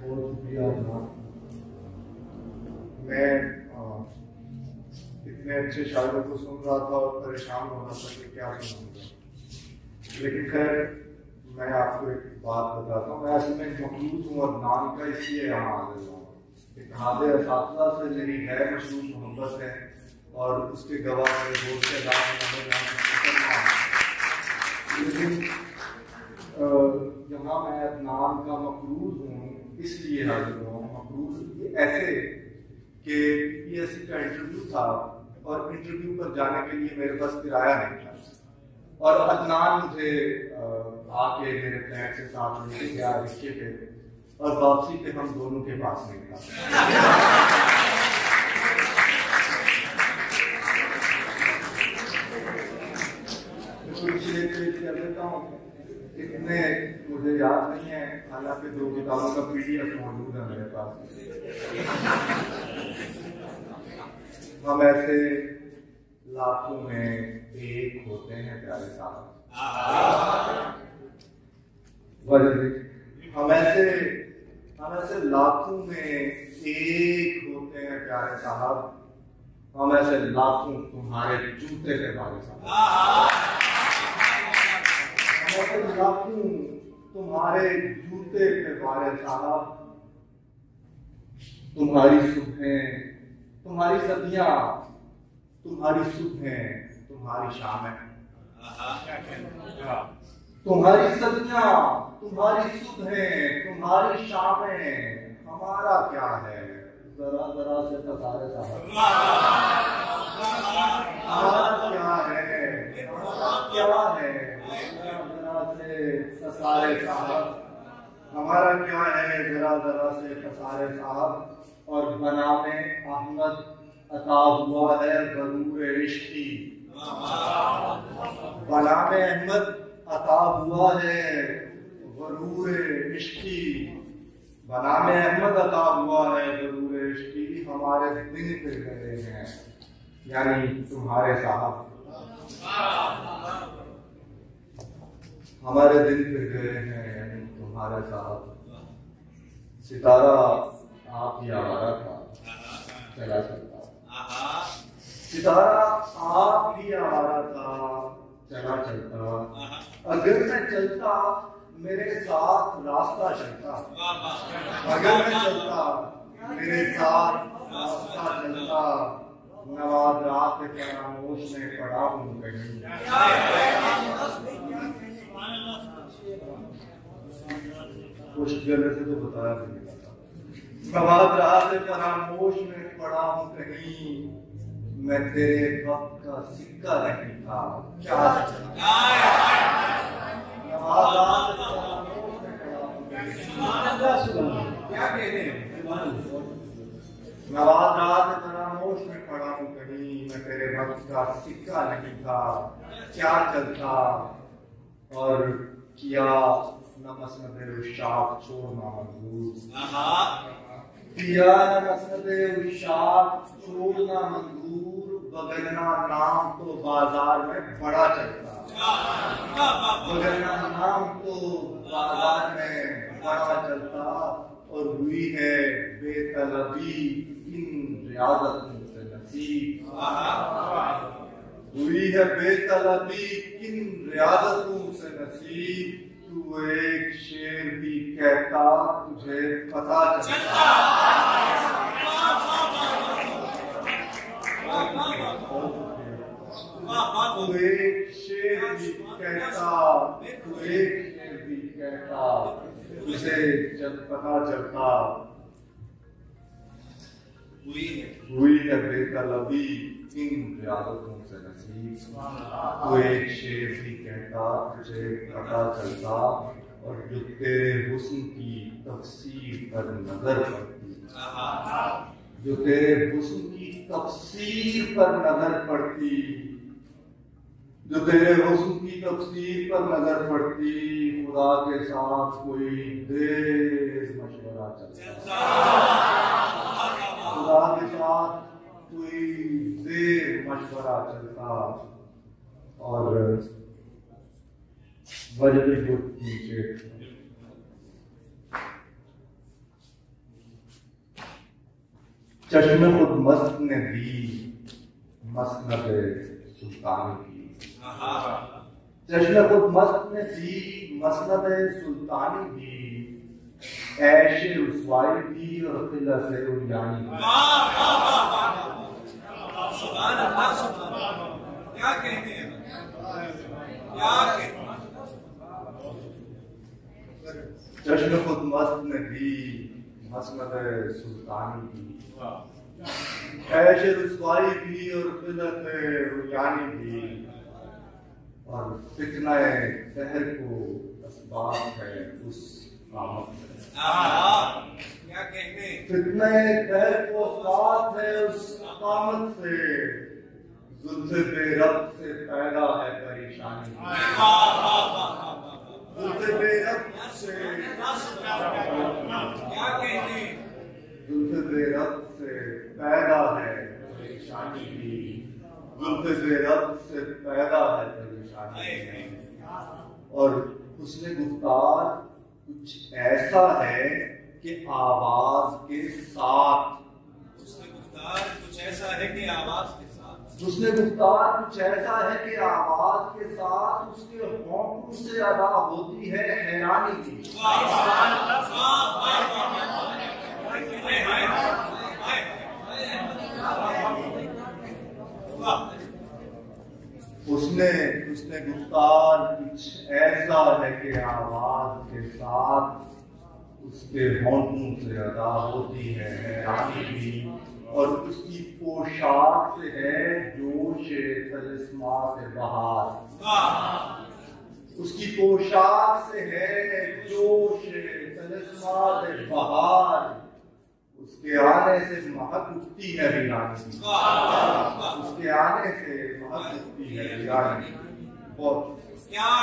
बहुत शुक्रिया जनाब। मैं इतने अच्छे शायरों को सुन रहा था और परेशान हो रहा था कि क्या सुनूंगा, लेकिन खैर मैं आपको एक बात बताता हूँ। मैं असल में मखलूस हूँ और नाम का इसलिए यहाँ आ गया हूँ। इत्तेहाद असातिज़ा से मेरी गैर मशरूत मोहब्बत है और उसके गवाह मेरे दोस्त के लेकिन यहाँ मैं नाम का मकरूज हूँ इसलिए हाजिर हूँ। मकरूज ऐसे कि PSC का इंटरव्यू था और इंटरव्यू पर जाने के लिए मेरे पास किराया नहीं था और अदनान मुझे आके मेरे फ्लैट से साथ लेके गया रिक्शे पे और वापसी पे हम दोनों के पास नहीं था। इतने मुझे याद नहीं है, हालांकि 2 किताबों का PDF मौजूद है मेरे पास। हम ऐसे लाखों में एक होते हैं प्यारे साहब। हम ऐसे लाखों में एक होते हैं प्यारे साहब। हम ऐसे लाखों तुम्हारे जूते के बारे साहब। लाखों तुम्हारे जूते के बारे साहब। तुम्हारी सुबहें, तुम्हारी सदियां, तुम्हारी सुबहें, तुम्हारी शामें। तुम्हारी सदियां, तुम्हारी सुबहें, तुम्हारी शामें। हमारा क्या है जरा जरा से पसारे साहब। हमारा क्या है, हमारा क्या है सारे साहब। हमारा क्या है जरा जरा से पसारे साहब। और बनामे अहमद अता हुआ है गरूर इश्की। बनामे अहमद अता हुआ है गरूर इश्की। बनामे अहमद अता हुआ है गरूर इश्की। हमारे दिन फिर गए हैं यानी तुम्हारे साहब। हमारे दिन फिर गए हैं यानी तुम्हारे साहब। सितारा आप ही आवारा था चला चलता। सितारा आप ही आवारा था चला चलता। अगर मैं चलता मेरे साथ रास्ता चलता। अगर मैं चलता मेरे साथ रास्ता चलता। नवाज रात फरामोश में पड़ा हूँ कहीं। कुछ गले से तो बताया नहीं। नवाज रात फरामोश में पड़ा हूँ कहीं। मैं तेरे वक्त का सिक्का नहीं था क्या। नवाज रात फरामोश में पड़ा हूँ कहीं। क्या कह रहे हैं। नवाज रात फरामोश में पड़ा हूँ कहीं। मैं तेरे वक्त का सिक्का नहीं था क्या चलता। और किया न मसनदे उशाक छोड़ना मंजूर। किया न मसनदे उशाक छोड़ना मंजूर। बगलना नाम तो बाजार में बड़ा चलता। बगलना नाम तो बाजार में बड़ा चलता। और हुई है बेतलबी इन रियादतों से नसीब। हुई है बेतलबी किन रियादतों से नसीब। तू एक शेर भी कहता तुझे पता चलता। तू एक शेर भी कहता, तू एक शेर भी कहता तुझे जब पता चलता। हुई है बेतलबी इन रियादतों से नसीब। तो एक शेर भी कहता तुझे पता चलता। और जो तेरे हुस्न की तफसीर पर नजर पड़ती। जो तेरे हुस्न की तफसीर पर नजर पड़ती। जो तेरे हुस्न की तफसीर पर नजर पड़ती। खुदा के साथ कोई देर मशवरा चलता। खुदा के साथ कोई देर मशवरा चलता। और वजह नीचे चश्मे खुद मस्त ने दी मसनद सुल्तानी की। चश्मे खुद मस्त ने दी मसनद सुल्तानी की। ऐश रुसवाई भी और किल्लत उरियानी भी। क्या कहते हैं, क्या कहते हैं? चश्मे खुद मस्त ने दी मसनद सुल्तानी की। ऐश रुसवाई भी और किल्लत उरियानी भी। और फितना दहर को असबाब है उस कामत से। क्या कहते हैं? फितना दहर को असबाब है उस कामत से। जुल्फ़े बेरब से पैदा है परेशानी। जुल्फ़े बेरब से क्या कहते हैं? जुल्फ़े बेरब से पैदा है परेशानी भी। जुल्फ़े बेरब से पैदा है परेशानी। और उसने गुफ्तार कुछ ऐसा है कि आवाज के साथ। उसने गुफ्तार कुछ ऐसा है कि आवाज के साथ। उसने गुफ्तार कुछ ऐसा है कि आवाज के साथ उसके होंठों से अदा होती है हैरानी की। उसने गुफ्तार कुछ ऐसा है कि आवाज के साथ उसके होंठों से अदा होती है हैरानी भी। और उसकी पोशाक से है जोश तलिस्मा से बहार। उसकी पोशाक से है जोश तलिस्मा से बहार। उसके आने से महक उठती है वीरानी। उसके आने से महक उठती है वीरानी। बहुत क्या